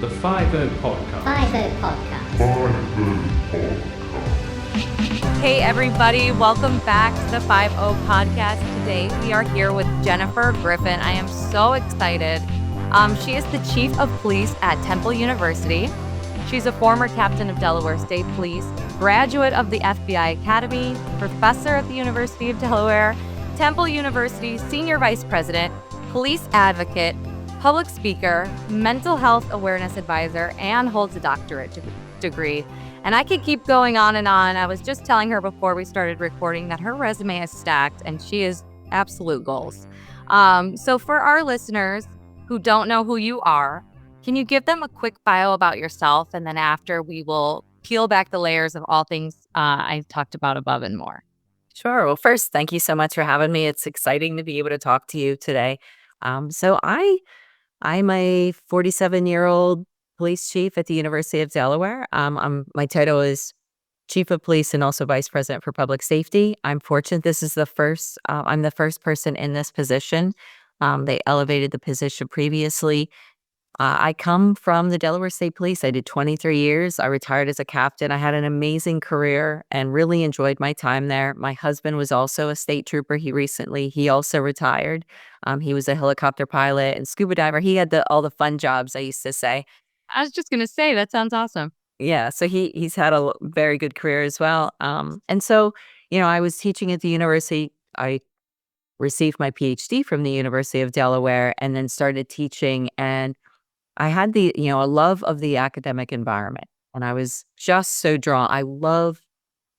The 50 Podcast. 50 Podcast. Hey everybody, welcome back to the 50 Podcast. Today we are here with Jennifer Griffin. I am so excited. She is the Chief of Police at Temple University. She's a former captain of Delaware State Police, graduate of the FBI Academy, professor at the University of Delaware, Temple University Senior Vice President, police advocate, public speaker, mental health awareness advisor, and holds a doctorate degree. And I could keep going on and on. I was just telling her before we started recording that her resume is stacked and she is absolute goals. So for our listeners who don't know who you are, can you give them a quick bio about yourself? And then after, we will peel back the layers of all things I talked about above and more. Sure. Well, first, thank you so much for having me. It's exciting to be able to talk to you today. I'm a 47-year-old police chief at the University of Delaware. My title is Chief of Police and also Vice President for Public Safety. I'm fortunate this is I'm the first person in this position. They elevated the position previously. I come from the Delaware State Police. I did 23 years. I retired as a captain. I had an amazing career and really enjoyed my time there. My husband was also a state trooper. He also retired. He was a helicopter pilot and scuba diver. He had all the fun jobs, I used to say. I was just going to say, that sounds awesome. Yeah, so he's had a very good career as well. And so, I was teaching at the university. I received my PhD from the University of Delaware and then started teaching, and I had a love of the academic environment, and I was just so drawn. I love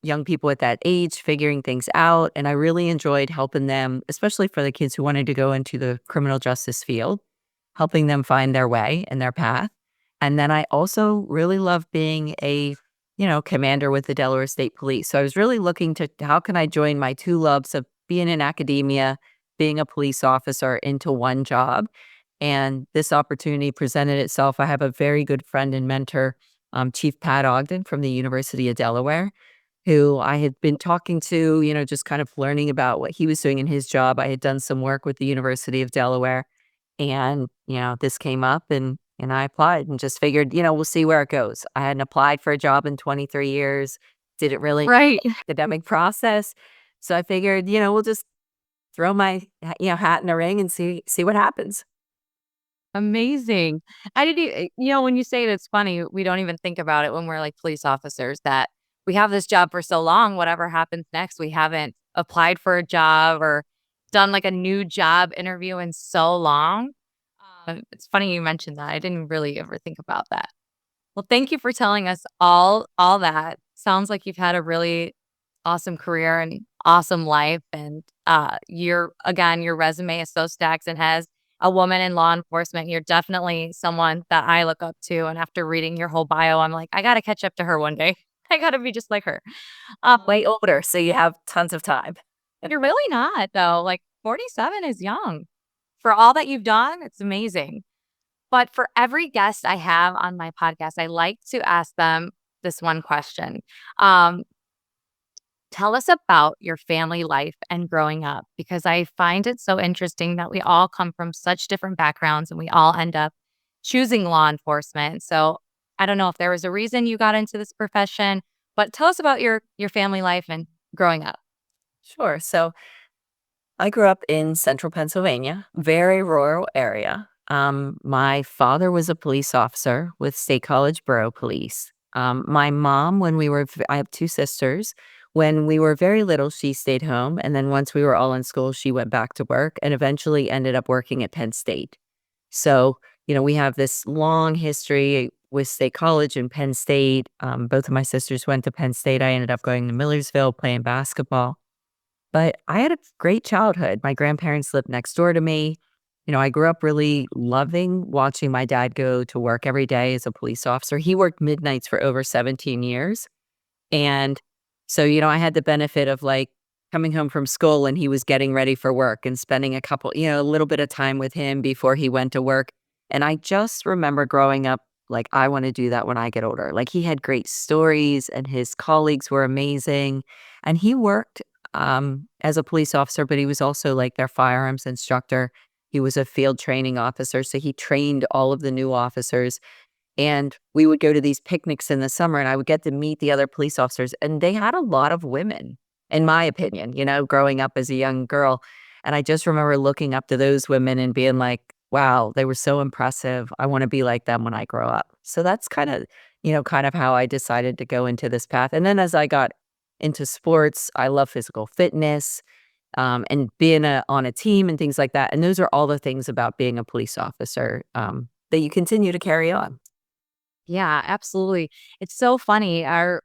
young people at that age figuring things out, and I really enjoyed helping them, especially for the kids who wanted to go into the criminal justice field, helping them find their way and their path. And then I also really loved being a, commander with the Delaware State Police. So I was really looking to how can I join my two loves of being in academia, being a police officer into one job. And this opportunity presented itself. I have a very good friend and mentor, Chief Pat Ogden from the University of Delaware, who I had been talking to, just kind of learning about what he was doing in his job. I had done some work with the University of Delaware, and, this came up and I applied and just figured, we'll see where it goes. I hadn't applied for a job in 23 years, didn't really Right. academic process. So I figured, we'll just throw my, hat in the ring and see what happens. Amazing. When you say it, it's funny. We don't even think about it when we're like police officers that we have this job for so long, whatever happens next, we haven't applied for a job or done like a new job interview in so long. It's funny you mentioned that. I didn't really ever think about that. Well, thank you for telling us all that. Sounds like you've had a really awesome career and awesome life. And your resume is so stacked and has a woman in law enforcement. You're definitely someone that I look up to. And after reading your whole bio, I'm like, I got to catch up to her one day. I got to be just like her. Way older, so you have tons of time. You're really not, though. Like 47 is young. For all that you've done, it's amazing. But for every guest I have on my podcast, I like to ask them this one question. Tell us about your family life and growing up, because I find it so interesting that we all come from such different backgrounds and we all end up choosing law enforcement. So I don't know if there was a reason you got into this profession, but tell us about your family life and growing up. Sure. So I grew up in central Pennsylvania, very rural area. My father was a police officer with State College Borough Police. My mom, I have two sisters. When we were very little, she stayed home. And then once we were all in school, she went back to work and eventually ended up working at Penn State. So, we have this long history with State College and Penn State. Both of my sisters went to Penn State. I ended up going to Millersville, playing basketball. But I had a great childhood. My grandparents lived next door to me. I grew up really loving watching my dad go to work every day as a police officer. He worked midnights for over 17 years. And so, I had the benefit of like coming home from school and he was getting ready for work and spending a little bit of time with him before he went to work. And I just remember growing up, like, I want to do that when I get older. Like, he had great stories and his colleagues were amazing. And he worked as a police officer, but he was also like their firearms instructor. He was a field training officer. So he trained all of the new officers. And we would go to these picnics in the summer, and I would get to meet the other police officers, and they had a lot of women, in my opinion, growing up as a young girl. And I just remember looking up to those women and being like, wow, they were so impressive. I want to be like them when I grow up. So that's kind of how I decided to go into this path. And then as I got into sports, I love physical fitness, and being on a team and things like that. And those are all the things about being a police officer, that you continue to carry on. Yeah, absolutely. It's so funny. Our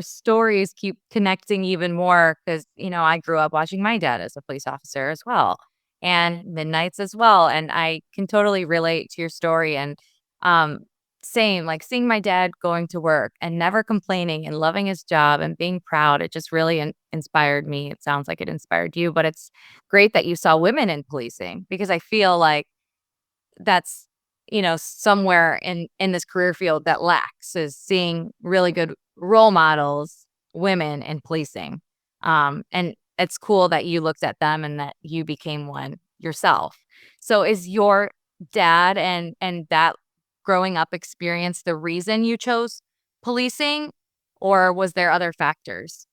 stories keep connecting even more because, I grew up watching my dad as a police officer as well, and midnights as well. And I can totally relate to your story. And um same, like seeing my dad going to work and never complaining and loving his job and being proud. It just really inspired me. It sounds like it inspired you, but it's great that you saw women in policing because I feel like that's, somewhere in this career field that lacks is seeing really good role models, women in policing. And it's cool that you looked at them and that you became one yourself. So is your dad and that growing up experience the reason you chose policing, or was there other factors?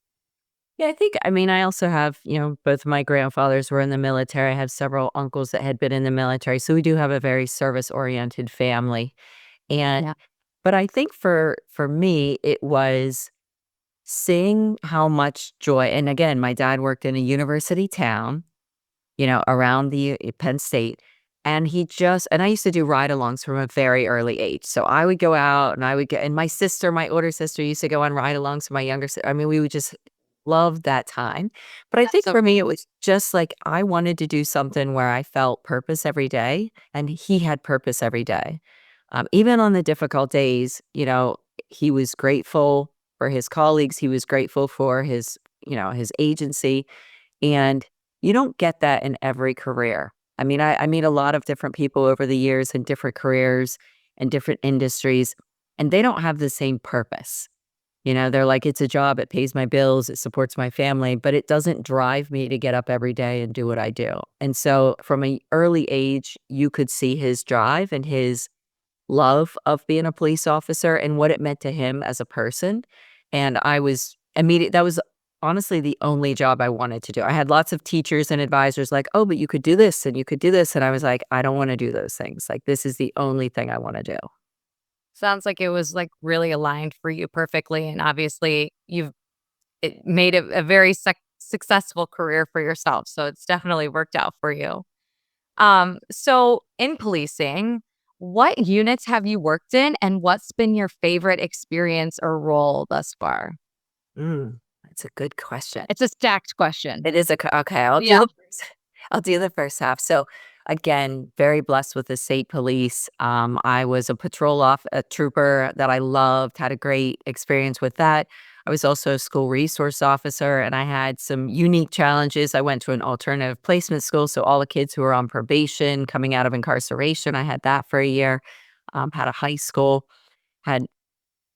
Yeah, I also have, both of my grandfathers were in the military. I have several uncles that had been in the military. So we do have a very service-oriented family. And Yeah. but I think for me, it was seeing how much joy, and again, my dad worked in a university town, around the Penn State. And I used to do ride-alongs from a very early age. So I would go out and I would get, and my older sister used to go on ride-alongs with my younger sister. I mean, we would just love that time. But I That's think so for me, it was just like I wanted to do something where I felt purpose every day, and he had purpose every day. Even on the difficult days, he was grateful for his colleagues. He was grateful for his agency. And you don't get that in every career. I mean, I meet a lot of different people over the years in different careers and different industries, and they don't have the same purpose. They're like, it's a job, it pays my bills, it supports my family, but it doesn't drive me to get up every day and do what I do. And so from an early age, you could see his drive and his love of being a police officer and what it meant to him as a person. And I was immediate that was honestly the only job I wanted to do. I had lots of teachers and advisors like, "Oh, but you could do this and you could do this." And I was like, "I don't wanna do those things. Like, this is the only thing I wanna do." sounds like it was like really aligned for you perfectly. And obviously you've it made a very successful career for yourself. So it's definitely worked out for you. So in policing, what units have you worked in and what's been your favorite experience or role thus far? That's a good question. It's a stacked question. It is okay, Yeah. I'll do the first half. So, again, very blessed with the state police. I was a trooper that I loved, had a great experience with that. I was also a school resource officer, and I had some unique challenges. I went to an alternative placement school, so all the kids who were on probation, coming out of incarceration, I had that for a year. Had a high school, had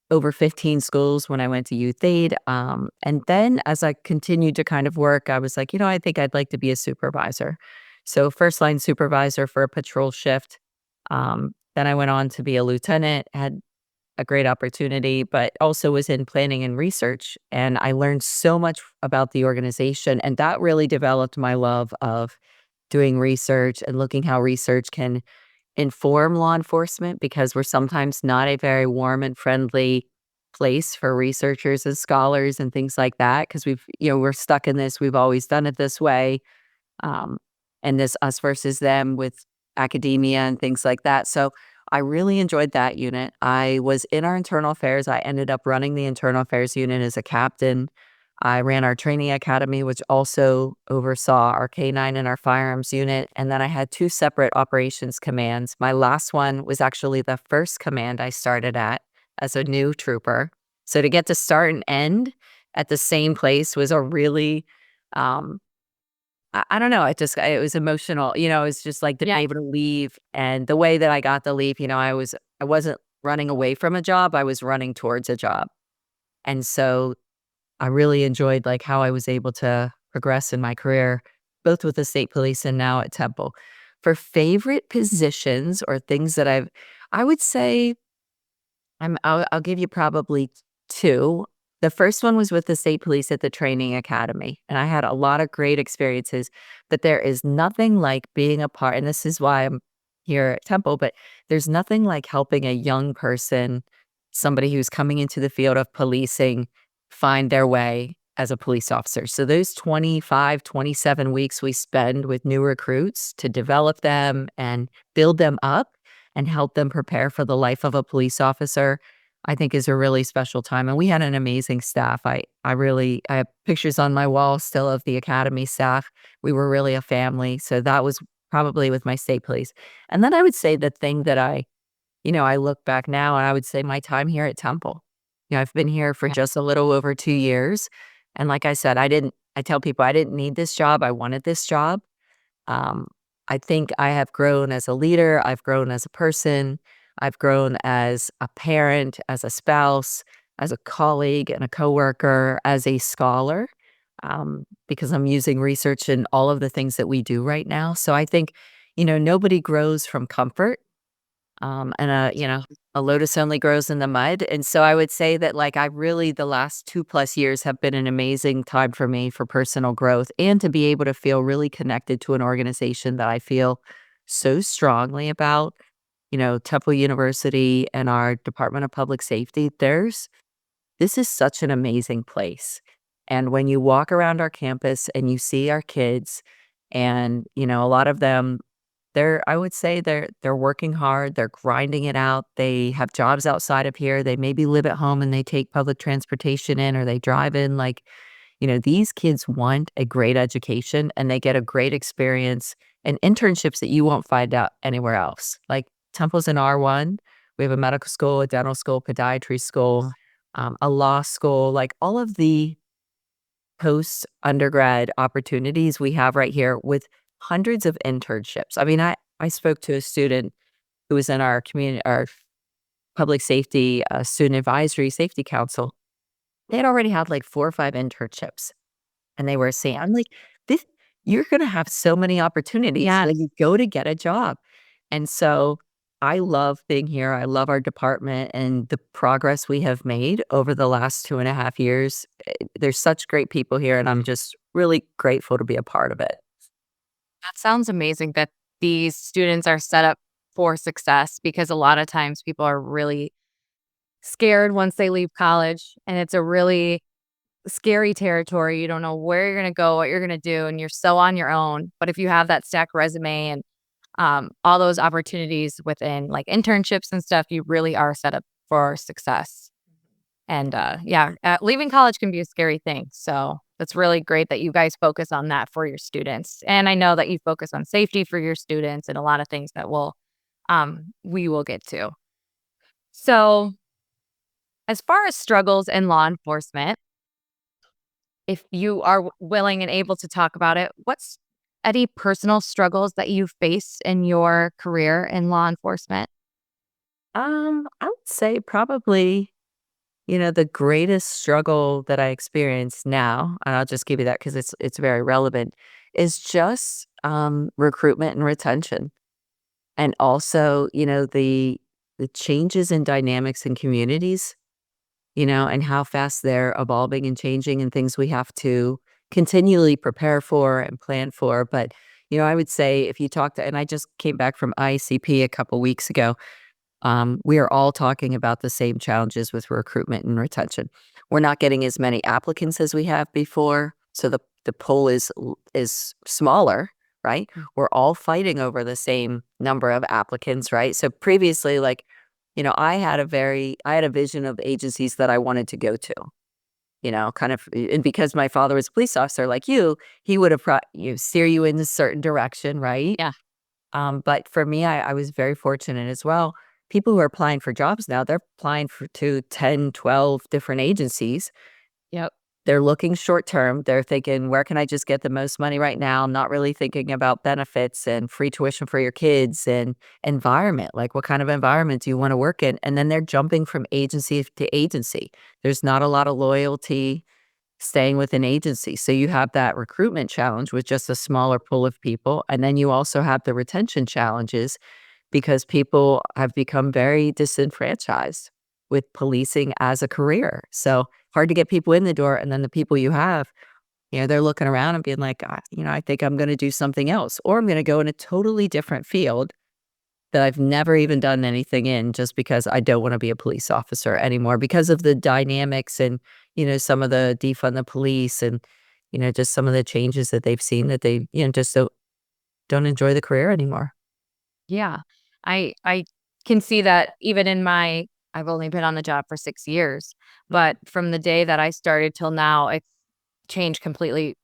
over 15 schools when I went to youth aid. And then as I continued to kind of work, I was like, I think I'd like to be a supervisor. So first line supervisor for a patrol shift. Then I went on to be a lieutenant, had a great opportunity, but also was in planning and research. And I learned so much about the organization. And that really developed my love of doing research and looking how research can inform law enforcement, because we're sometimes not a very warm and friendly place for researchers and scholars and things like that, because we're stuck in this, we've always done it this way, um, and this us versus them with academia and things like that. So I really enjoyed that unit. I was in our internal affairs. I ended up running the internal affairs unit as a captain. I ran our training academy, which also oversaw our K-9 and our firearms unit. And then I had two separate operations commands. My last one was actually the first command I started at as a new trooper. So to get to start and end at the same place was a really, um, I don't know. It was emotional. It was just like being Yeah. able to leave, and the way that I got to leave. I wasn't running away from a job. I was running towards a job, and so I really enjoyed, like, how I was able to progress in my career, both with the state police and now at Temple. For favorite positions or things that I would say I'll give you probably two. The first one was with the state police at the training academy, and I had a lot of great experiences, but there is nothing like being a part, and this is why I'm here at Temple, but there's nothing like helping a young person, somebody who's coming into the field of policing, find their way as a police officer. So those 25, 27 weeks we spend with new recruits to develop them and build them up and help them prepare for the life of a police officer, I think is a really special time. And we had an amazing staff. I have pictures on my wall still of the academy staff. We were really a family. So that was probably with my state police. And then I would say the thing that I look back now and I would say my time here at Temple. I've been here for Yeah. just a little over 2 years. And like I said, I tell people I didn't need this job. I wanted this job. Um, I think I have grown as a leader. I've grown as a person. I've grown as a parent, as a spouse, as a colleague and a coworker, as a scholar, because I'm using research in all of the things that we do right now. So I think, nobody grows from comfort. And a lotus only grows in the mud. And so I would say that the last 2+ years have been an amazing time for me for personal growth and to be able to feel really connected to an organization that I feel so strongly about, Temple University and our Department of Public Safety. This is such an amazing place. And when you walk around our campus and you see our kids and, a lot of them, I would say they're working hard, they're grinding it out, they have jobs outside of here, they maybe live at home and they take public transportation in or they drive in, these kids want a great education and they get a great experience and internships that you won't find out anywhere else. Like Temple's an R1, we have a medical school, a dental school, podiatry school, a law school, like all of the post-undergrad opportunities we have right here with hundreds of internships. I mean, I spoke to a student who was in our community, our public safety, student advisory safety council. They had already had like 4 or 5 internships, and they were saying, I'm like, this, you're going to have so many opportunities Yes. when you go to get a job. And so I love being here. I love our department and the progress we have made over the last 2.5 years. There's such great people here, and I'm just really grateful to be a part of it. That sounds amazing that these students are set up for success, because a lot of times people are really scared once they leave college, and it's a really scary territory. You don't know where you're going to go, what you're going to do, and you're so on your own. But if you have that stacked resume and all those opportunities within like internships and stuff, you really are set up for success. And leaving college can be a scary thing. So that's really great that you guys focus on that for your students. And I know that you focus on safety for your students and a lot of things that we will get to. So as far as struggles in law enforcement, if you are willing and able to talk about it, what's any personal struggles that you face in your career in law enforcement? I would say probably, the greatest struggle that I experience now, and I'll just give you that because it's very relevant, is just recruitment and retention. And also, the changes in dynamics in communities, and how fast they're evolving and changing and things we have to continually prepare for and plan for. But, I would say if you talk to, and I just came back from ICP a couple weeks ago, we are all talking about the same challenges with recruitment and retention. We're not getting as many applicants as we have before, so the pool is smaller, right? We're all fighting over the same number of applicants, right? So previously, I had a vision of agencies that I wanted to go to. Kind of, and because my father was a police officer like you, he would have steer you in a certain direction, right? Yeah. But for me, I was very fortunate as well. People who are applying for jobs now, they're applying to 10, 12 different agencies. Yep. They're looking short term. They're thinking, where can I just get the most money right now? Not really thinking about benefits and free tuition for your kids and environment. Like, what kind of environment do you want to work in? And then they're jumping from agency to agency. There's not a lot of loyalty staying with an agency. So you have that recruitment challenge with just a smaller pool of people. And then you also have the retention challenges because people have become very disenfranchised. with policing as a career. So hard to get people in the door. And then the people you have, they're looking around and being like, I think I'm going to do something else, or I'm going to go in a totally different field that I've never even done anything in just because I don't want to be a police officer anymore because of the dynamics and, some of the defund the police and, just some of the changes that they've seen that they, just don't enjoy the career anymore. Yeah. I can see that even in I've only been on the job for 6 years, but from the day that I started till now, it's changed completely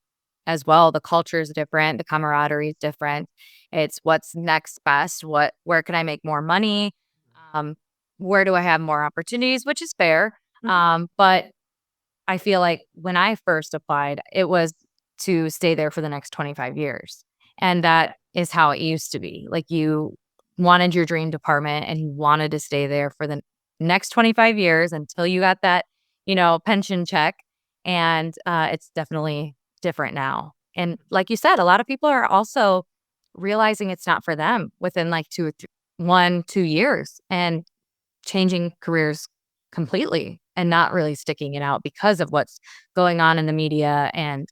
as well. The culture is different, the camaraderie is different. It's what's next best, where can I make more money? Um, where do I have more opportunities, which is fair. But I feel like when I first applied, it was to stay there for the next 25 years. And that is how it used to be. Like you wanted your dream department and you wanted to stay there for the next 25 years until you got that, pension check. And it's definitely different now. And like you said, a lot of people are also realizing it's not for them within like 2 years and changing careers completely and not really sticking it out because of what's going on in the media and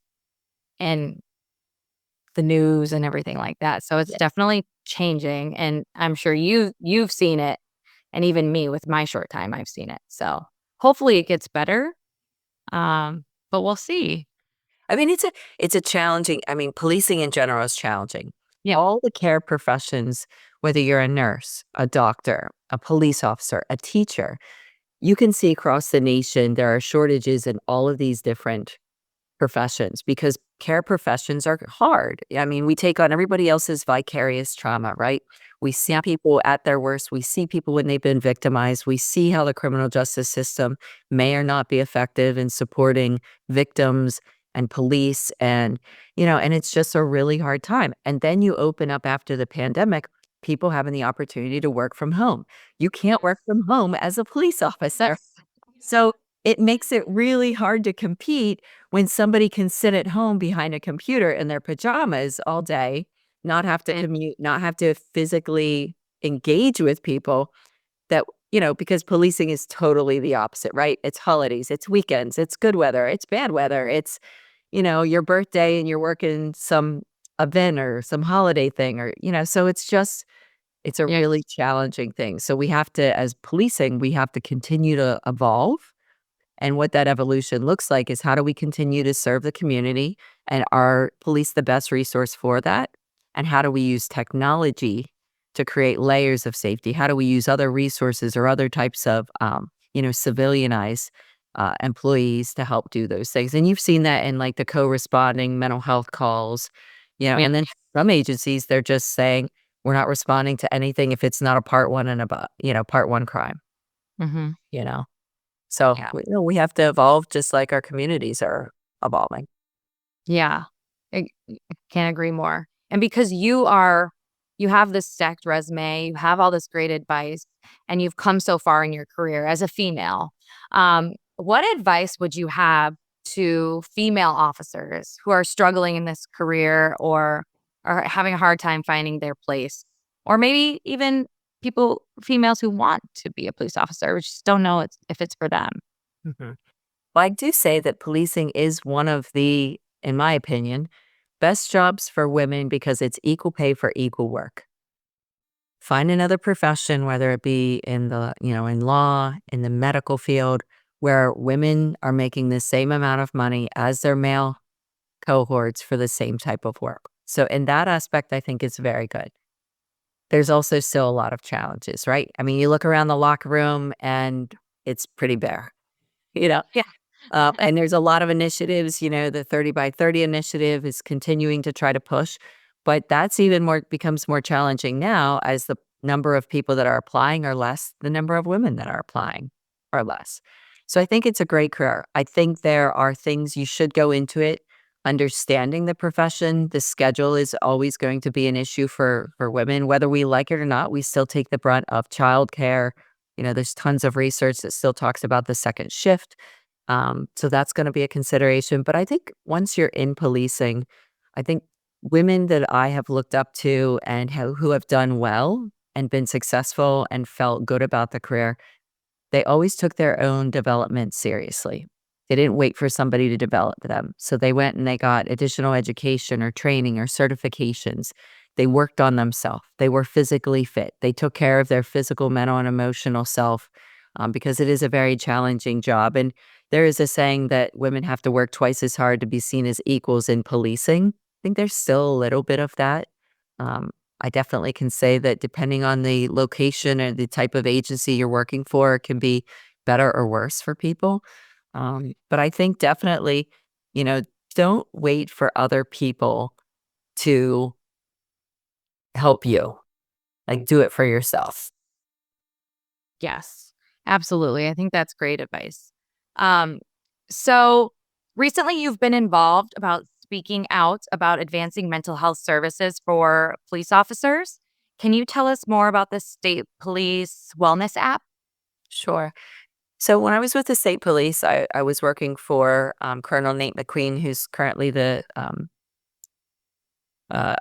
the news and everything like that. So it's Yeah. definitely changing, and I'm sure you've seen it, and even me with my short time, I've seen it. So hopefully it gets better, but we'll see. I mean, it's a challenging. I mean, policing in general is challenging. Yeah. All the care professions, whether you're a nurse, a doctor, a police officer, a teacher, you can see across the nation there are shortages in all of these different professions because care professions are hard. I mean, we take on everybody else's vicarious trauma, right? We see Yeah. people at their worst. We see people when they've been victimized. We see how the criminal justice system may or not be effective in supporting victims and police and it's just a really hard time. And then you open up after the pandemic, people having the opportunity to work from home. You can't work from home as a police officer. Yes. So it makes it really hard to compete when somebody can sit at home behind a computer in their pajamas all day, not have to And commute, not have to physically engage with people because policing is totally the opposite, right? It's holidays, it's weekends, it's good weather, it's bad weather, it's your birthday and you're working some event or some holiday thing so it's a yeah. really challenging thing. So we have to, as policing, we have to continue to evolve, and what that evolution looks like is how do we continue to serve the community and are police the best resource for that? And how do we use technology to create layers of safety? How do we use other resources or other types of, civilianized employees to help do those things? And you've seen that in like the co-responding mental health calls, Yeah. and then some agencies, they're just saying, we're not responding to anything if it's not a part one and above, part one crime, Hmm. you know? So, Yeah. we have to evolve just like our communities are evolving. Yeah. I can't agree more. And because you have this stacked resume, you have all this great advice, and you've come so far in your career as a female. What advice would you have to female officers who are struggling in this career or are having a hard time finding their place? Or maybe even females who want to be a police officer, but just don't know if it's for them. Mhm. Well, I do say that policing is one of the, in my opinion, best jobs for women because it's equal pay for equal work. Find another profession, whether it be in law, in the medical field, where women are making the same amount of money as their male cohorts for the same type of work. So in that aspect, I think it's very good. There's also still a lot of challenges, right? I mean, you look around the locker room and it's pretty bare, you know? Yeah. And there's a lot of initiatives, the 30 by 30 initiative is continuing to try to push, but that's even more becomes more challenging now as the number of people that are applying are less, the number of women that are applying are less. So I think it's a great career. I think there are things you should go into it understanding the profession. The schedule is always going to be an issue for women, whether we like it or not. We still take the brunt of childcare. There's tons of research that still talks about the second shift, so that's going to be a consideration. But I think once you're in policing, I think women that I have looked up to and who have done well and been successful and felt good about the career, they always took their own development seriously. They didn't wait for somebody to develop them. So they went and they got additional education or training or certifications. They worked on themselves. They were physically fit. They took care of their physical, mental, and emotional self because it is a very challenging job. And there is a saying that women have to work twice as hard to be seen as equals in policing. I think there's still a little bit of that. I definitely can say that depending on the location or the type of agency you're working for, it can be better or worse for people. But I think definitely, you know, don't wait for other people to help you. Like, do it for yourself. Yes, absolutely. I think that's great advice. Um, so recently you've been involved about speaking out about advancing mental health services for police officers. Can you tell us more about the state police wellness app? Sure. So when I was with the state police, I was working for Colonel Nate McQueen, who's currently the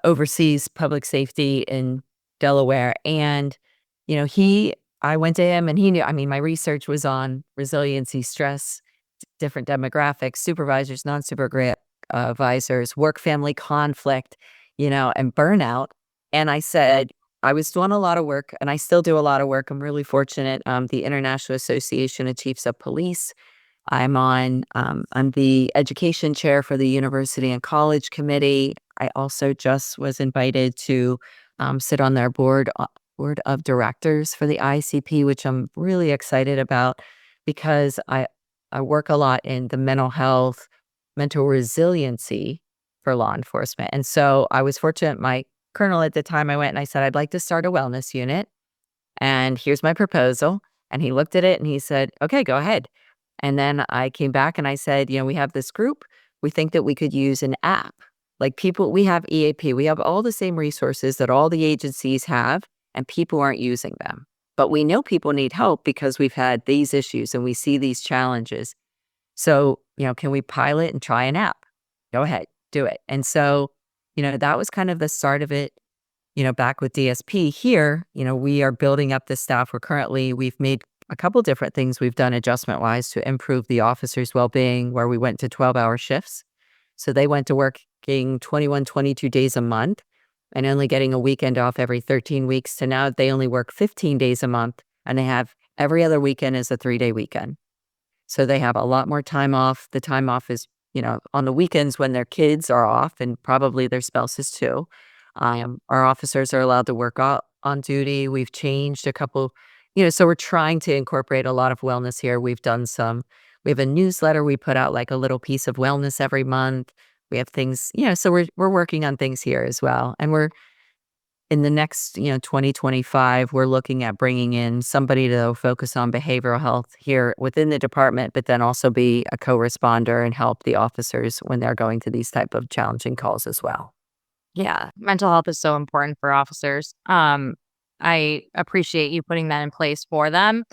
oversees public safety in Delaware. And, I went to him and he knew, I mean, my research was on resiliency, stress, different demographics, supervisors, non-supervisors, work family conflict, and burnout. And I said, I was doing a lot of work and I still do a lot of work. I'm really fortunate. The International Association of Chiefs of Police. I'm the education chair for the University and College Committee. I also just was invited to sit on their board of directors for the ICP, which I'm really excited about because I work a lot in the mental health, mental resiliency for law enforcement. And so I was fortunate. My colonel at the time, I went and I said, I'd like to start a wellness unit. And here's my proposal. And he looked at it and he said, okay, go ahead. And then I came back and I said, we have this group. We think that we could use an app. Like people, we have EAP, we have all the same resources that all the agencies have, and people aren't using them. But we know people need help because we've had these issues and we see these challenges. So, can we pilot and try an app? Go ahead, do it. And so, that was kind of the start of it. Back with DSP here, we are building up the staff. We've made a couple different things we've done adjustment wise to improve the officers' well-being, where we went to 12-hour shifts. So they went to working 21, 22 days a month and only getting a weekend off every 13 weeks to now they only work 15 days a month and they have every other weekend is a 3-day weekend. So they have a lot more time off. The time off is, on the weekends when their kids are off and probably their spouses too. Our officers are allowed to work on duty. We've changed a couple, so we're trying to incorporate a lot of wellness here. We have a newsletter. We put out like a little piece of wellness every month. We have things, so we're working on things here as well. And we're in the next, 2025, we're looking at bringing in somebody to focus on behavioral health here within the department, but then also be a co-responder and help the officers when they're going to these type of challenging calls as well. Yeah, mental health is so important for officers. I appreciate you putting that in place for them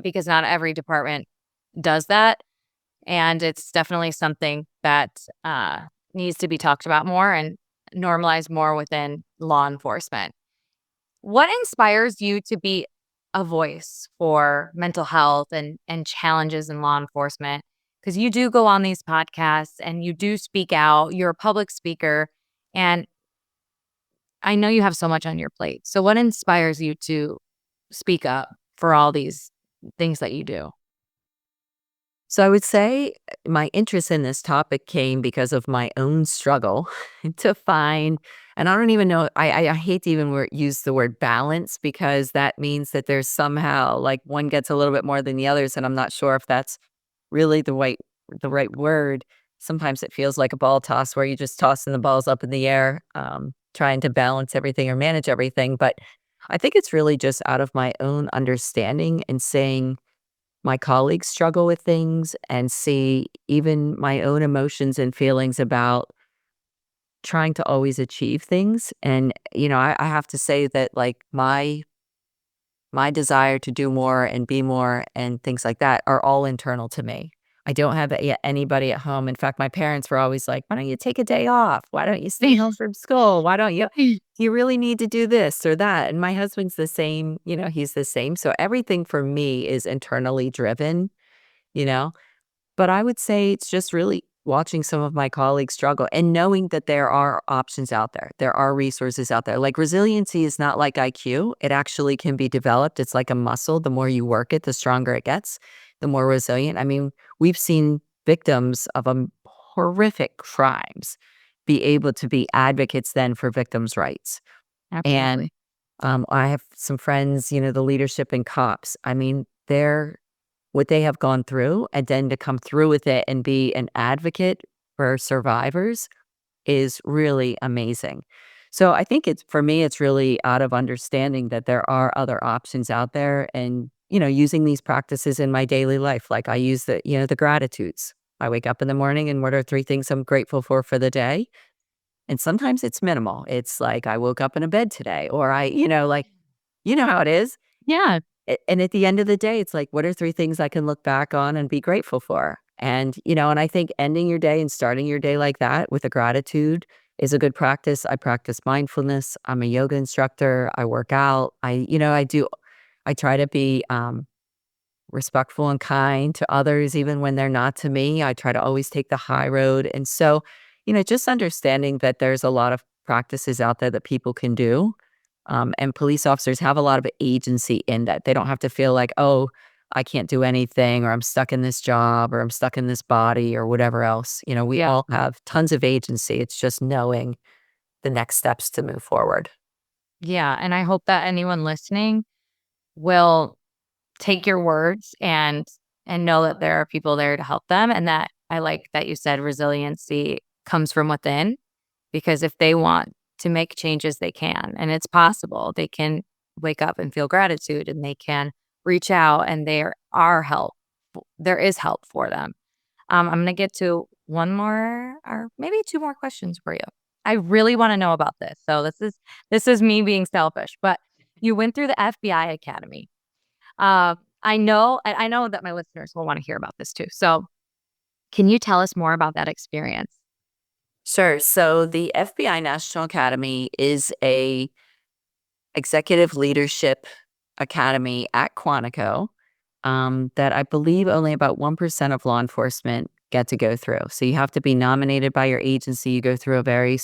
because not every department does that. And it's definitely something that needs to be talked about more and normalized more within law enforcement. What inspires you to be a voice for mental health and challenges in law enforcement? Because you do go on these podcasts and you do speak out. You're a public speaker, and I know you have so much on your plate. So, what inspires you to speak up for all these things that you do? So I would say my interest in this topic came because of my own struggle to find, and I don't even know, I hate to even use the word balance because that means that there's somehow like one gets a little bit more than the others. And I'm not sure if that's really the right word. Sometimes it feels like a ball toss where you're just tossing the balls up in the air, trying to balance everything or manage everything. But I think it's really just out of my own understanding and saying, my colleagues struggle with things and see even my own emotions and feelings about trying to always achieve things. And, I have to say that like my desire to do more and be more and things like that are all internal to me. I don't have anybody at home. In fact, my parents were always like, "Why don't you take a day off? Why don't you stay home from school? Why don't you you really need to do this or that?" And my husband's the same, he's the same. So everything for me is internally driven, you know? But I would say it's just really watching some of my colleagues struggle and knowing that there are options out there. There are resources out there. Like resiliency is not like IQ. It actually can be developed. It's like a muscle. The more you work it, the stronger it gets, the more resilient. I mean, we've seen victims of horrific crimes be able to be advocates then for victims' rights. And Absolutely. I have some friends, the leadership in cops. I mean, they're what they have gone through, and then to come through with it and be an advocate for survivors is really amazing. So I think it's for me, it's really out of understanding that there are other options out there and, using these practices in my daily life. Like I use the gratitudes. I wake up in the morning and what are 3 things I'm grateful for the day? And sometimes it's minimal. It's like I woke up in a bed today, or like, how it is. Yeah. And at the end of the day, it's like, what are 3 things I can look back on and be grateful for? And I think ending your day and starting your day like that with a gratitude is a good practice. I practice mindfulness. I'm a yoga instructor. I work out. I try to be respectful and kind to others, even when they're not to me. I try to always take the high road. And so, just understanding that there's a lot of practices out there that people can do. And police officers have a lot of agency in that. They don't have to feel like, oh, I can't do anything, or I'm stuck in this job, or I'm stuck in this body, or whatever else. We Yeah. all have tons of agency. It's just knowing the next steps to move forward. Yeah. And I hope that anyone listening will take your words and know that there are people there to help them, and that I like that you said resiliency comes from within, because if they want to make changes, they can, and it's possible. They can wake up and feel gratitude, and they can reach out, and there are help. There is help for them. I'm going to get to one more or maybe two more questions for you. I really want to know about this. So this is me being selfish, but you went through the FBI Academy. I know that my listeners will want to hear about this too. So, can you tell us more about that experience? Sure. So the FBI National Academy is a executive leadership academy at Quantico that I believe only about 1% of law enforcement get to go through. So you have to be nominated by your agency. You go through a very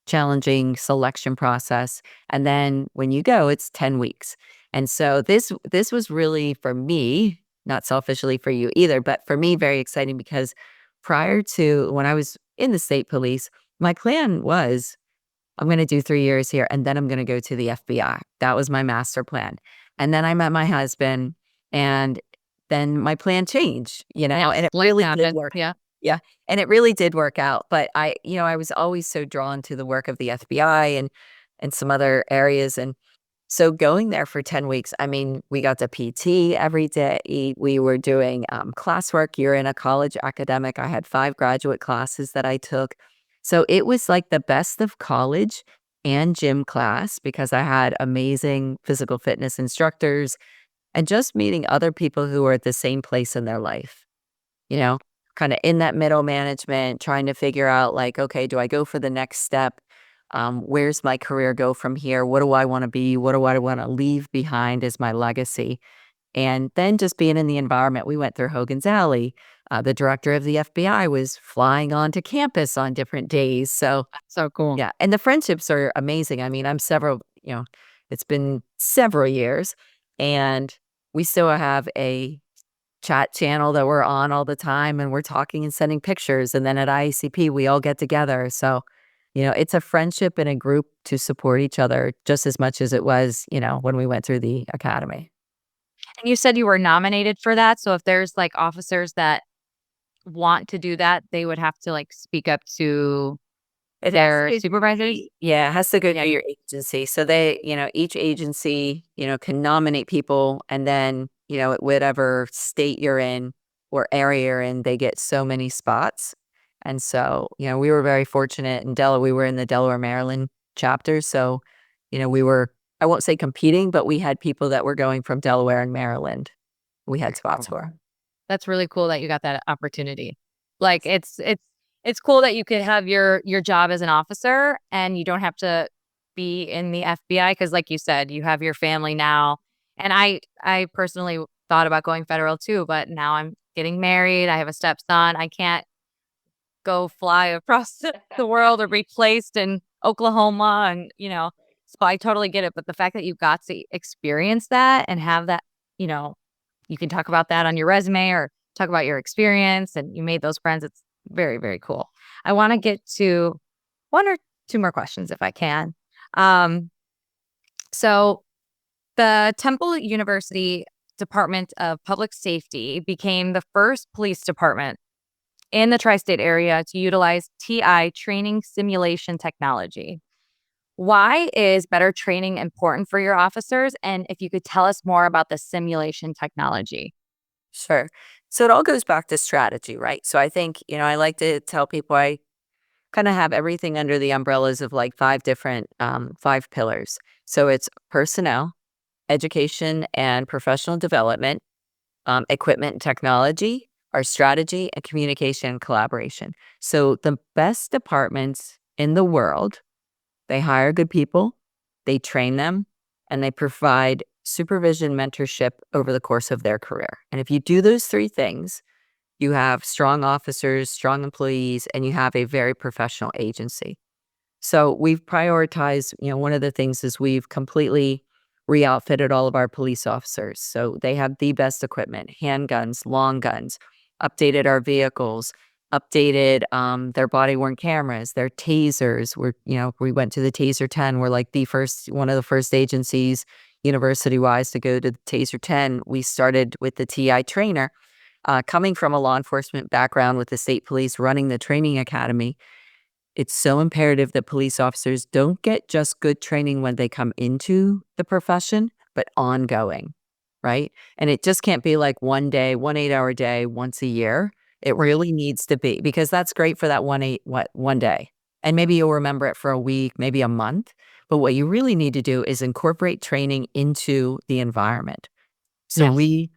challenging selection process. And then when you go, it's 10 weeks. And so this was really for me, not selfishly for you either, but for me, very exciting because prior to when I was in the state police, my plan was I'm going to do 3 years here and then I'm going to go to the FBI. That was my master plan. And then I met my husband and then my plan changed, and it Life really did happened. work. Yeah. Yeah. And it really did work out. But I was always so drawn to the work of the FBI and some other areas. And so going there for 10 weeks, I mean, we got to PT every day. We were doing classwork. You're in a college academic. I had 5 graduate classes that I took. So it was like the best of college and gym class because I had amazing physical fitness instructors and just meeting other people who are at the same place in their life, you know, kind of in that middle management, trying to figure out like, okay, do I go for the next step? Where's my career go from here? What do I want to be? What do I want to leave behind as my legacy? And then just being in the environment, we went through Hogan's Alley. The director of the FBI was flying onto campus on different days. So, So cool. yeah. And the friendships are amazing. I mean, it's been several years and we still have a chat channel that we're on all the time and we're talking and sending pictures. And then at IACP, we all get together. So, it's a friendship and a group to support each other just as much as it was, when we went through the academy. And you said you were nominated for that. So if there's like officers that want to do that, they would have to like speak up to It has their to supervisors. Yeah, it has to go Yeah. through your agency. So each agency, can nominate people and then, at whatever state you're in or area you're in, they get so many spots. And so, we were very fortunate in Delaware. We were in the Delaware, Maryland chapter. So, we were, I won't say competing, but we had people that were going from Delaware and Maryland. We had spots for. That's really cool that you got that opportunity. Like it's cool that you could have your job as an officer and you don't have to be in the FBI because like you said, you have your family now. And I personally thought about going federal too, but now I'm getting married. I have a stepson. I can't go fly across the world or be placed in Oklahoma and, so I totally get it. But the fact that you got to experience that and have that, you know, you can talk about that on your resume or talk about your experience and you made those friends. It's very, very cool. I want to get to one or two more questions if I can. Um, so the Temple University Department of Public Safety became the first police department in the tri-state area to utilize TI training simulation technology. Why is better training important for your officers? And if you could tell us more about the simulation technology. Sure. So it all goes back to strategy, right? So I think, I like to tell people I kind of have everything under the umbrellas of like five pillars. So it's personnel, education and professional development, equipment and technology, our strategy, and communication and collaboration. So the best departments in the world, they hire good people, they train them, and they provide supervision mentorship over the course of their career. And if you do those three things, you have strong officers, strong employees, and you have a very professional agency. So we've prioritized, one of the things is we've completely re-outfitted all of our police officers. So they have the best equipment, handguns, long guns, updated our vehicles, updated their body-worn cameras, their tasers. We went to the Taser 10. We're like one of the first agencies university-wise to go to the Taser 10. We started with the TI trainer. Coming from a law enforcement background with the state police running the training academy, it's so imperative that police officers don't get just good training when they come into the profession, but ongoing, right? And it just can't be like one day, 1 8-hour day once a year. It really needs to be, because that's great for that 1 day. And maybe you'll remember it for a week, maybe a month. But what you really need to do is incorporate training into the environment. So Yes.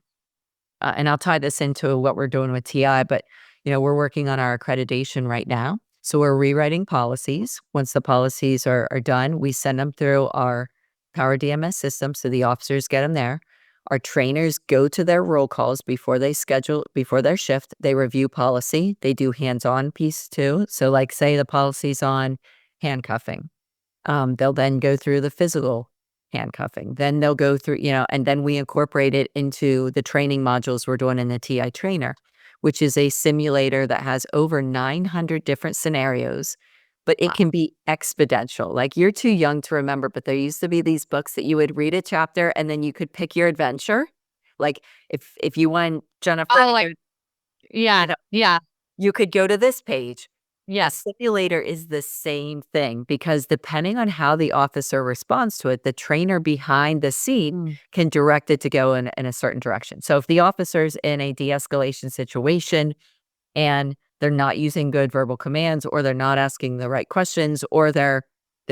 and I'll tie this into what we're doing with TI, but we're working on our accreditation right now. So we're rewriting policies. Once the policies are done, we send them through our Power DMS system, so the officers get them there. Our trainers go to their roll calls before their shift. They review policy. They do hands-on piece too. So like say the policy's on handcuffing. They'll then go through the physical handcuffing. Then they'll go through, and then we incorporate it into the training modules we're doing in the TI trainer, which is a simulator that has over 900 different scenarios, but it can be exponential. Like you're too young to remember, but there used to be these books that you would read a chapter and then you could pick your adventure. Like if you want Jennifer, Yeah. Yeah. you could go to this page. A Yes. simulator is the same thing, because depending on how the officer responds to it, the trainer behind the scene can direct it to go in a certain direction. So if the officer's in a de-escalation situation and they're not using good verbal commands, or they're not asking the right questions, or they're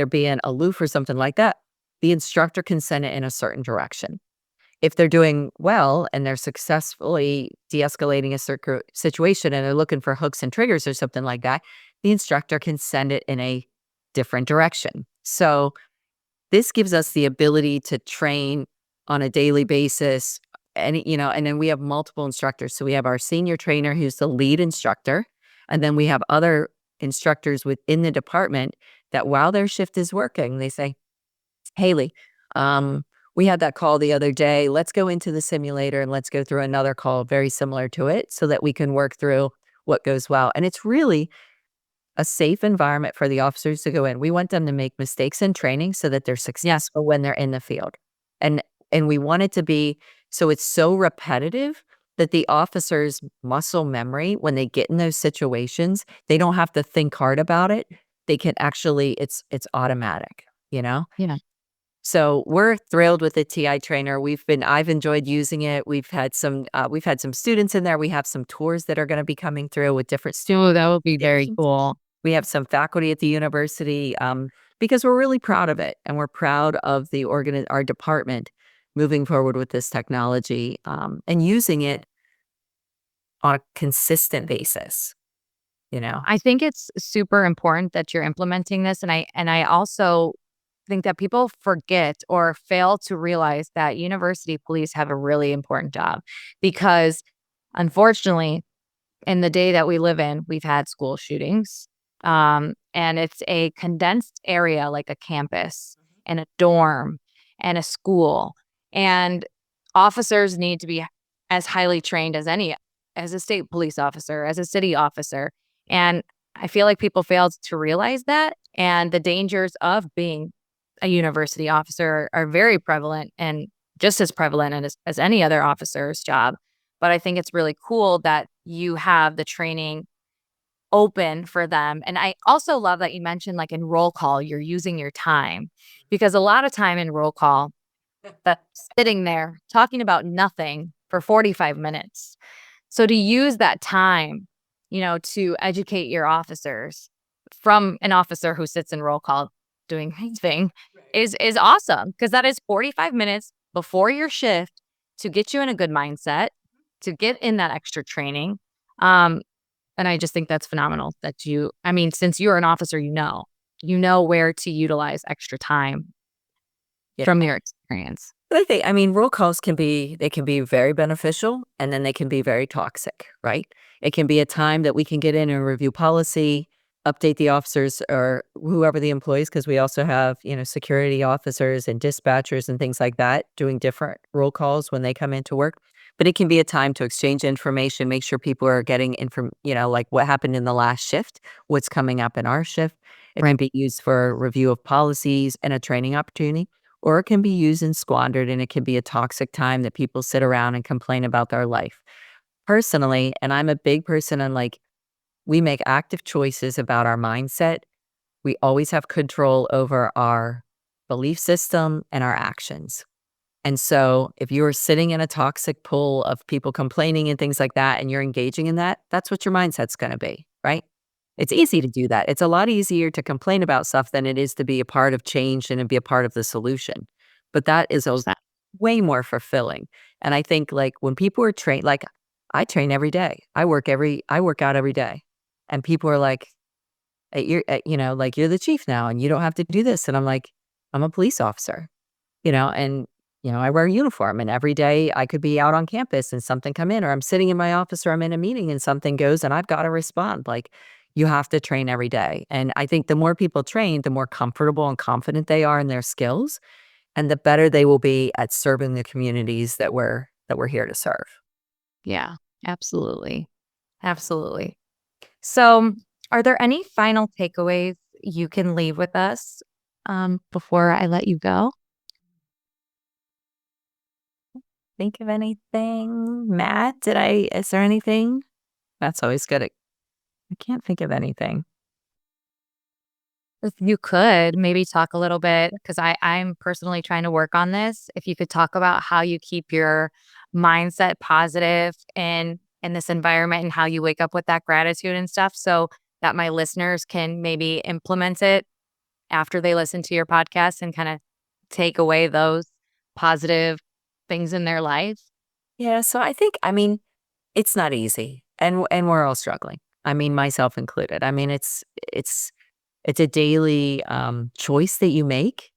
being aloof or something like that, the instructor can send it in a certain direction. If they're doing well and they're successfully de-escalating a situation and they're looking for hooks and triggers or something like that, the instructor can send it in a different direction. So this gives us the ability to train on a daily basis. And then we have multiple instructors. So we have our senior trainer, who's the lead instructor. And then we have other instructors within the department that while their shift is working, they say, Haley, we had that call the other day. Let's go into the simulator and let's go through another call very similar to it so that we can work through what goes well. And it's really a safe environment for the officers to go in. We want them to make mistakes in training so that they're successful when they're in the field. And we want it to be so it's so repetitive that the officers' muscle memory, when they get in those situations, they don't have to think hard about it. They can actually, it's automatic, Yeah. So we're thrilled with the TI trainer. I've enjoyed using it. We've had some students in there. We have some tours that are going to be coming through with different students. Oh, that would be very cool. We have some faculty at the university, because we're really proud of it, and we're proud of our department moving forward with this technology, and using it on a consistent basis, you know? I think it's super important that you're implementing this, and I also think that people forget or fail to realize that university police have a really important job because, unfortunately, in the day that we live in, we've had school shootings. And it's a condensed area like a campus and a dorm and a school. And officers need to be as highly trained as as a state police officer, as a city officer. And I feel like people failed to realize that. And the dangers of being a university officer are very prevalent and just as prevalent as any other officer's job. But I think it's really cool that you have the training open for them. And I also love that you mentioned, like, in roll call, you're using your time because a lot of time in roll call, sitting there talking about nothing for 45 minutes. So to use that time, to educate your officers from an officer who sits in roll call doing his thing is awesome because that is 45 minutes before your shift to get you in a good mindset, to get in that extra training. Um, and I just think that's phenomenal that since you're an officer, you know where to utilize extra time Yeah. from your experience. But I think roll calls they can be very beneficial and then they can be very toxic, right? It can be a time that we can get in and review policy, update the officers or whoever the employees, because we also have, security officers and dispatchers and things like that doing different roll calls when they come into work. But it can be a time to exchange information, make sure people are getting like what happened in the last shift, what's coming up in our shift. It can be used for review of policies and a training opportunity, or it can be used and squandered and it can be a toxic time that people sit around and complain about their life. Personally, and I'm a big person on like, we make active choices about our mindset. We always have control over our belief system and our actions. And so if you're sitting in a toxic pool of people complaining and things like that, and you're engaging in that, that's what your mindset's going to be, right? It's easy to do that. It's a lot easier to complain about stuff than it is to be a part of change and to be a part of the solution. But that is way more fulfilling. And I think like when people are trained, like I train every day. I work out every day. And people are like, like you're the chief now and you don't have to do this. And I'm like, I'm a police officer, and I wear a uniform and every day I could be out on campus and something come in, or I'm sitting in my office or I'm in a meeting and something goes and I've got to respond. Like you have to train every day. And I think the more people train, the more comfortable and confident they are in their skills and the better they will be at serving the communities that we're here to serve. Yeah, absolutely. Absolutely. So, are there any final takeaways you can leave with us before I let you go? Think of anything? Matt, is there anything? That's always good. I can't think of anything. If you could maybe talk a little bit, because I'm personally trying to work on this. If you could talk about how you keep your mindset positive in this environment and how you wake up with that gratitude and stuff so that my listeners can maybe implement it after they listen to your podcast and kind of take away those positive things in their life. Yeah, so it's not easy, and we're all struggling. Myself included. It's a daily choice that you make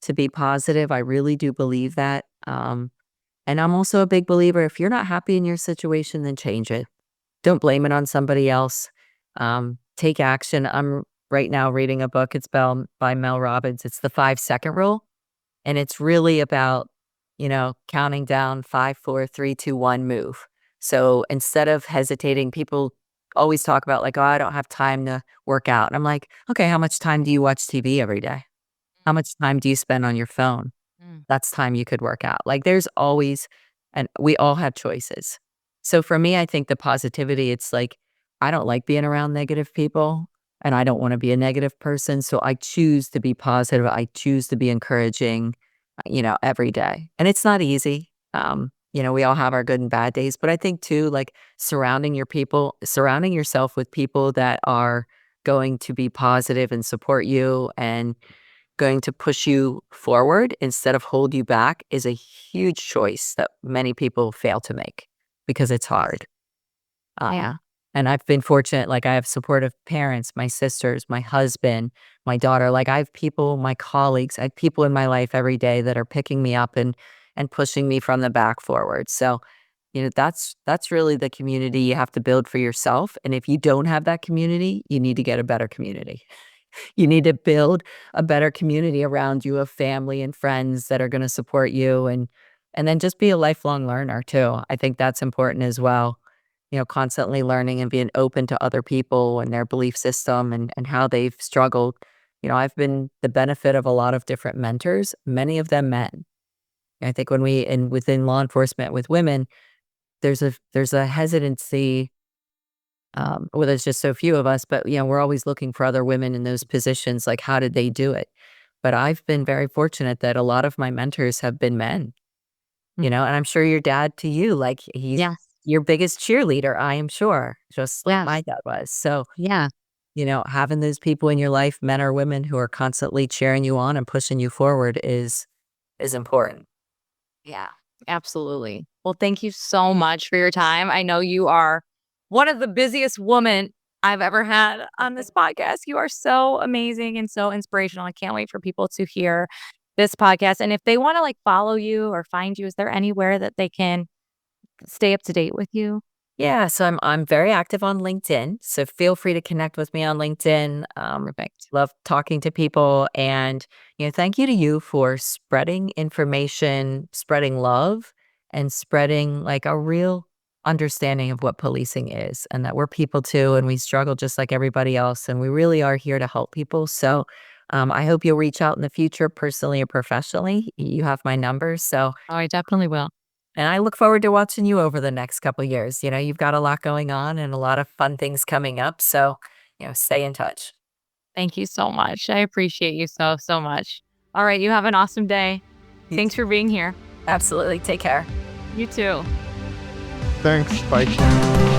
to be positive. I really do believe that. And I'm also a big believer. If you're not happy in your situation, then change it. Don't blame it on somebody else. Take action. I'm right now reading a book. It's by Mel Robbins. It's the 5-second rule. And it's really about, counting down 5, 4, 3, 2, 1, move. So instead of hesitating, people always talk about like, oh, I don't have time to work out. And I'm like, okay, how much time do you watch TV every day? How much time do you spend on your phone? Mm. That's time you could work out. Like there's always, and we all have choices. So for me, I think the positivity, it's like, I don't like being around negative people and I don't want to be a negative person. So I choose to be positive. I choose to be encouraging, every day. And it's not easy. We all have our good and bad days, but I think too, like surrounding yourself with people that are going to be positive and support you and going to push you forward instead of hold you back is a huge choice that many people fail to make because it's hard. Yeah. And I've been fortunate, like, I have supportive parents, my sisters, my husband, my daughter. Like, I have people, my colleagues, I have people in my life every day that are picking me up and pushing me from the back forward. So, that's really the community you have to build for yourself. And if you don't have that community, you need to get a better community. You need to build a better community around you of family and friends that are gonna support you, and then just be a lifelong learner too. I think that's important as well. Constantly learning and being open to other people and their belief system and how they've struggled. I've been the benefit of a lot of different mentors, many of them men. I think within law enforcement with women, there's a hesitancy, well, there's just so few of us, but, we're always looking for other women in those positions, like, how did they do it? But I've been very fortunate that a lot of my mentors have been men, and I'm sure your dad to you, like, he's Yes. your biggest cheerleader, I am sure, just like Yes. my dad was. So, Yeah. having those people in your life, men or women, who are constantly cheering you on and pushing you forward is important. Yeah, absolutely. Well, thank you so much for your time. I know you are one of the busiest women I've ever had on this podcast. You are so amazing and so inspirational. I can't wait for people to hear this podcast. And if they want to like follow you or find you, is there anywhere that they can stay up to date with you? Yeah, so I'm very active on LinkedIn, so feel free to connect with me on LinkedIn. Perfect. Love talking to people, and thank you to you for spreading information, spreading love, and spreading like a real understanding of what policing is, and that we're people too, and we struggle just like everybody else, and we really are here to help people. So, I hope you'll reach out in the future, personally or professionally. You have my number, so Oh, I definitely will. and I look forward to watching you over the next couple years. You've got a lot going on and a lot of fun things coming up. So, stay in touch. Thank you so much. I appreciate you so, so much. All right. You have an awesome day. You Thanks for being here. Absolutely. Take care. You too. Thanks. Bye.